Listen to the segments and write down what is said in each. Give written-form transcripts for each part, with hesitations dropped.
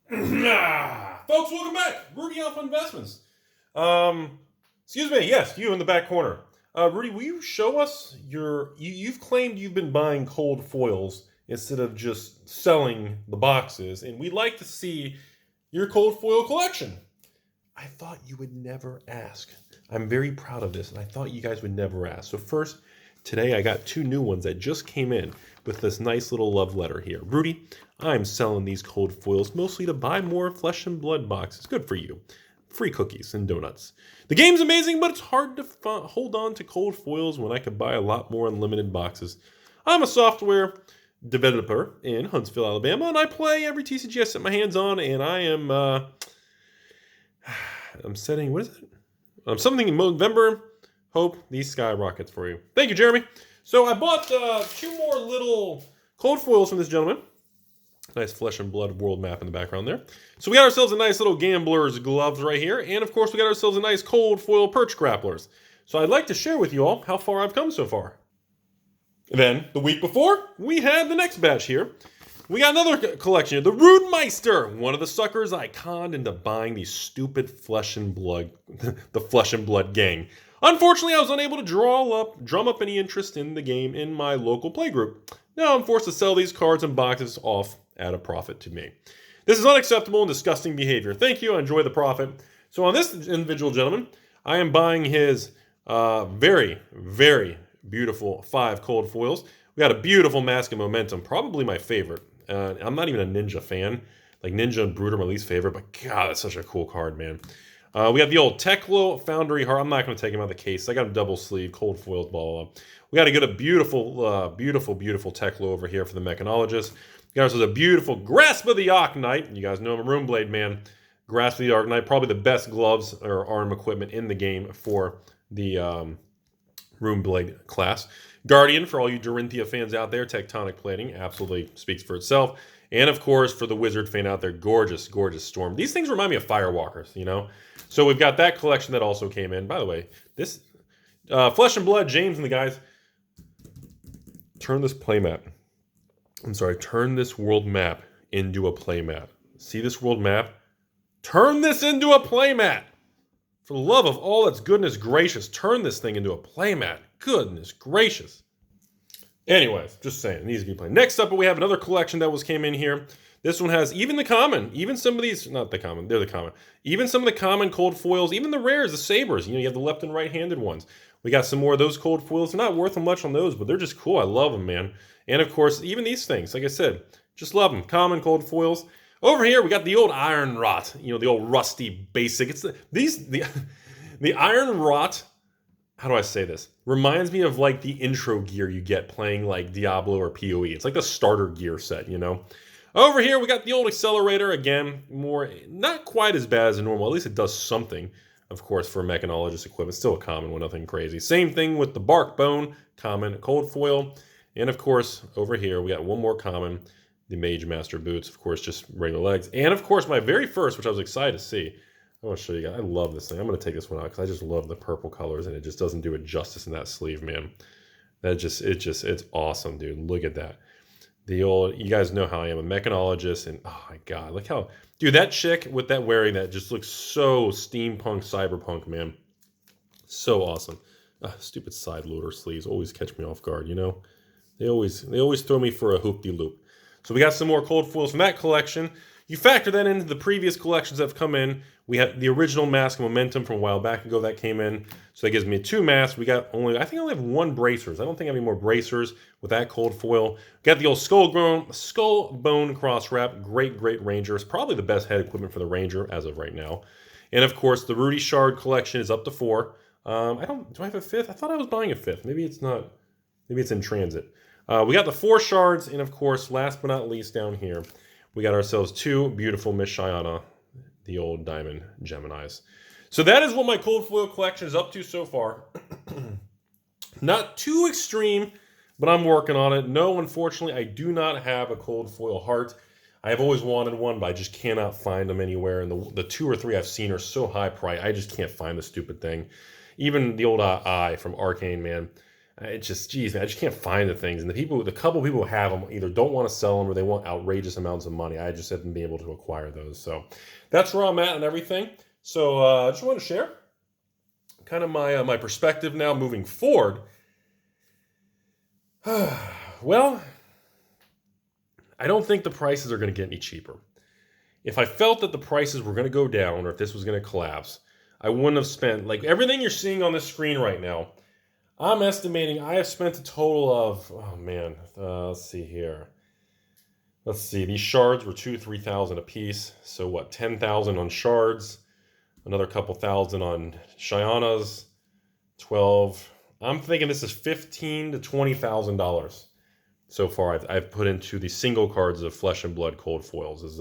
Folks, welcome back. Rudy Alpha Investments. Excuse me. Yes, you in the back corner. Rudy, will you show us you've claimed you've been buying cold foils instead of just selling the boxes, and we'd like to see your cold foil collection. I thought you would never ask. I'm very proud of this, and I thought you guys would never ask. So first, today I got two new ones that just came in with this nice little love letter here. Rudy, I'm selling these cold foils mostly to buy more Flesh and Blood boxes. Good for you. Free cookies and donuts. The game's amazing, but it's hard to hold on to cold foils when I could buy a lot more unlimited boxes. I'm a software developer in Huntsville, Alabama, and I play every TCG I set my hands on, and I am, I'm setting, what is it? Something in November. Hope these skyrockets for you. Thank you, Jeremy. So I bought two more little cold foils from this gentleman. Nice Flesh and Blood world map in the background there. So we got ourselves a nice little gambler's gloves right here. And of course, we got ourselves a nice cold foil perch grapplers. So I'd like to share with you all how far I've come so far. Then, the week before, we had the next batch here. We got another collection here. The Rude Meister. One of the suckers I conned into buying these stupid Flesh and Blood, the Flesh and Blood gang. Unfortunately, I was unable to drum up any interest in the game in my local playgroup. Now I'm forced to sell these cards and boxes off at a profit to me. This is unacceptable and disgusting behavior. Thank you. I enjoy the profit. So on this individual gentleman, I am buying his very, very beautiful 5 cold foils. We got a beautiful Mask of Momentum, probably my favorite. I'm not even a Ninja fan. Like Ninja and Brute are my least favorite, but God, that's such a cool card, man. We got the old Teklo Foundry Heart. I'm not going to take him out of the case. I got a double sleeve, cold foils, blah, blah, blah. We got to get a beautiful, beautiful Teklo over here for the Mechanologist. We got ourselves a beautiful Grasp of the Arknight. You guys know I'm a Runeblade man. Grasp of the Arknight, probably the best gloves or arm equipment in the game for the Runeblade class. Guardian, for all you Dorinthia fans out there, Tectonic Plating, absolutely speaks for itself. And of course, for the Wizard fan out there, gorgeous, gorgeous Storm. These things remind me of Firewalkers, you know? So we've got that collection that also came in. By the way, this Flesh and Blood, James and the guys, turn this world map into a playmat. See this world map? Turn this into a playmat! For the love of all that's goodness gracious, turn this thing into a playmat. Goodness gracious. Anyways, just saying, it needs to be played. Next up, we have another collection that came in here. This one has even the common, even some of these, not the common, they're the common. Even some of the common cold foils, even the rares, the sabers. You know, you have the left and right-handed ones. We got some more of those cold foils. They're not worth much on those, but they're just cool. I love them, man. And of course, even these things, like I said, just love them. Common cold foils. Over here, we got the old Iron Rot. You know, the old rusty basic. It's the Iron Rot. How do I say this? Reminds me of like the intro gear you get playing like Diablo or PoE. It's like the starter gear set, you know. Over here, we got the old Accelerator. Again, not quite as bad as a normal. At least it does something, of course, for Mechanologist equipment. Still a common one, nothing crazy. Same thing with the Bark Bone, common cold foil. And of course, over here, we got one more common, the Mage Master Boots. Of course, just regular legs. And of course, my very first, which I was excited to see. I want to show you guys. I love this thing. I'm going to take this one out because I just love the purple colors, and it just doesn't do it justice in that sleeve, man. It's awesome, dude. Look at that. You guys know how I am a mechanologist, and oh my God, look how, dude, that chick with that wearing that just looks so steampunk, cyberpunk, man. So awesome. Stupid side loader sleeves always catch me off guard, you know? They always throw me for a hoop-de-loop. So we got some more cold foils from that collection. You factor that into the previous collections that have come in. We had the original Mask of Momentum from a while back ago that came in. So that gives me 2 masks. I think I only have 1 bracers. I don't think I have any more bracers with that cold foil. We got the old Skull Bone Cross Wrap. Great, great Ranger. It's probably the best head equipment for the Ranger as of right now. And of course, the Rudy Shard collection is up to 4. Do I have a 5th? I thought I was buying a 5th. Maybe it's not. Maybe it's in transit. We got the 4 shards. And of course, last but not least down here, we got ourselves 2 beautiful Miss Shyana, the old Diamond Geminis. So that is what my cold foil collection is up to so far. Not too extreme, but I'm working on it. No, unfortunately, I do not have a cold foil heart. I have always wanted one, but I just cannot find them anywhere. And the 2 or 3 I've seen are so high price, I just can't find the stupid thing. Even the old Eye from Arcane, man. It's just, geez, man, I just can't find the things. And the couple people who have them either don't want to sell them or they want outrageous amounts of money. I just haven't been able to acquire those. So that's where I'm at and everything. So I just want to share kind of my perspective now moving forward. Well, I don't think the prices are going to get any cheaper. If I felt that the prices were going to go down or if this was going to collapse, I wouldn't have spent, like everything you're seeing on this screen right now, I'm estimating I have spent a total of, oh man, let's see here. Let's see, these shards were 3,000 a piece. So what, 10,000 on shards, another couple thousand on Shyanas, 12. I'm thinking this is $15,000 to $20,000 so far I've put into the single cards of Flesh and Blood cold foils.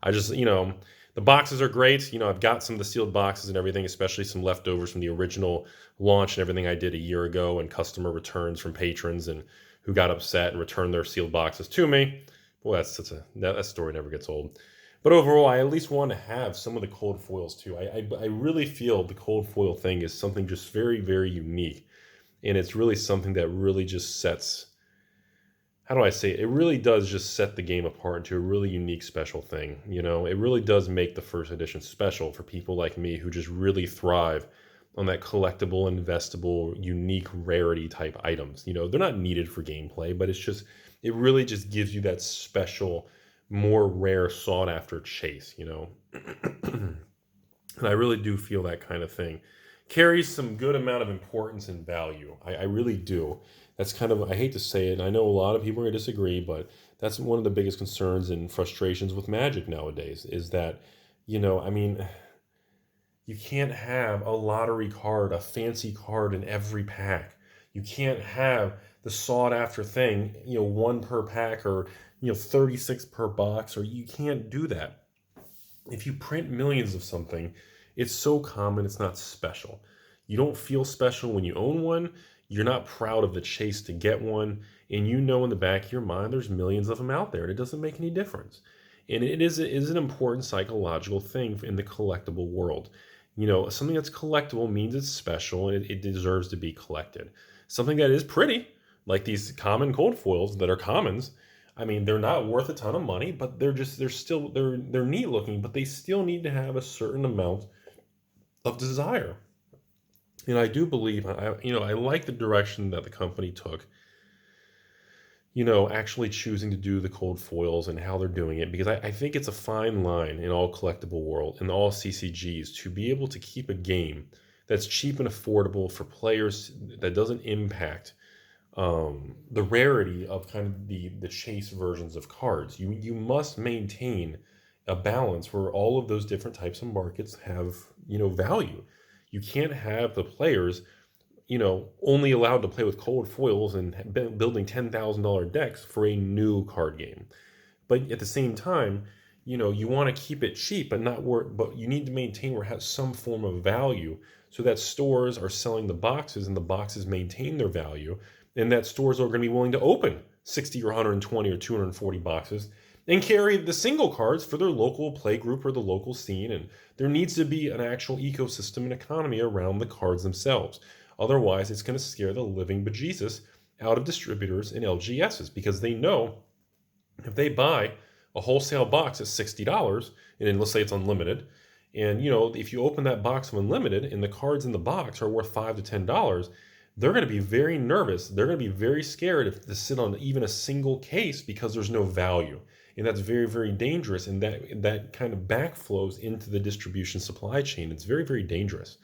I just, the boxes are great. I've got some of the sealed boxes and everything, especially some leftovers from the original launch and everything I did a year ago, and customer returns from patrons and who got upset and returned their sealed boxes to me. Boy, that story never gets old. But overall, I at least want to have some of the cold foils too. I really feel the cold foil thing is something just very, very unique. And it's really something that really just sets, how do I say it? It really does just set the game apart into a really unique, special thing. It really does make the first edition special for people like me who just really thrive on that collectible, investable, unique rarity type items. They're not needed for gameplay, but it really just gives you that special, more rare, sought after chase, And I really do feel that kind of thing carries some good amount of importance and value. I really do. That's kind of, I hate to say it, and I know a lot of people are going to disagree, but that's one of the biggest concerns and frustrations with Magic nowadays is that, you can't have a lottery card, a fancy card in every pack. You can't have the sought after thing, one per pack or, 36 per box, or you can't do that. If you print millions of something, it's so common, it's not special. You don't feel special when you own one. You're not proud of the chase to get one. And in the back of your mind, there's millions of them out there, and it doesn't make any difference. And it is an important psychological thing in the collectible world. Something that's collectible means it's special and it deserves to be collected. Something that is pretty, like these common cold foils that are commons, they're not worth a ton of money, but they're neat looking, but they still need to have a certain amount of desire. And I do believe, I like the direction that the company took, actually choosing to do the cold foils and how they're doing it, because I think it's a fine line in all collectible world, in all CCGs, to be able to keep a game that's cheap and affordable for players that doesn't impact the rarity of kind of the chase versions of cards. You must maintain a balance where all of those different types of markets have, value. You can't have the players, only allowed to play with cold foils and building $10,000 decks for a new card game. But at the same time, you want to keep it cheap, but you need to maintain where it has some form of value so that stores are selling the boxes and the boxes maintain their value, and that stores are going to be willing to open 60 or 120 or 240 boxes and carry the single cards for their local play group or the local scene. And there needs to be an actual ecosystem and economy around the cards themselves. Otherwise, it's going to scare the living bejesus out of distributors and LGSs, because they know if they buy a wholesale box at $60, and then let's say it's unlimited, and if you open that box of unlimited and the cards in the box are worth $5 to $10, they're going to be very nervous. They're going to be very scared to sit on even a single case because there's no value. And that's very, very dangerous. And that kind of backflows into the distribution supply chain. It's very, very dangerous.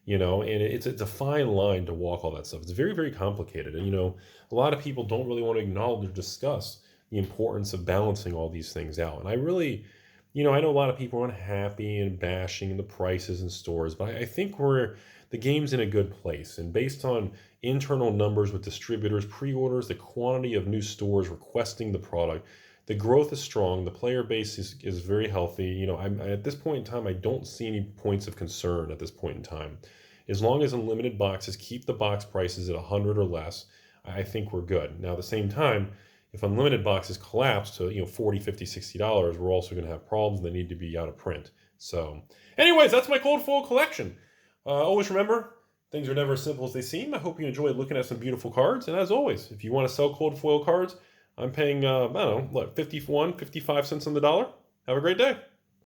And it's a fine line to walk all that stuff. It's very, very complicated. And, a lot of people don't really want to acknowledge or discuss the importance of balancing all these things out. And I really, I know a lot of people are unhappy and bashing the prices in stores, but I think the game's in a good place. And based on internal numbers with distributors, pre-orders, the quantity of new stores requesting the product, the growth is strong. The player base is very healthy. At this point in time, I don't see any points of concern at this point in time. As long as unlimited boxes keep the box prices at 100 or less, I think we're good. Now, at the same time, if unlimited boxes collapse to $40, $50, $60, we're also going to have problems that need to be out of print. So anyways, that's my cold foil collection. Always remember Things are never as simple as they seem. I hope you enjoyed looking at some beautiful cards. And as always, if you want to sell cold foil cards, I'm paying, I don't know, what, 51, 55 cents on the dollar. Have a great day.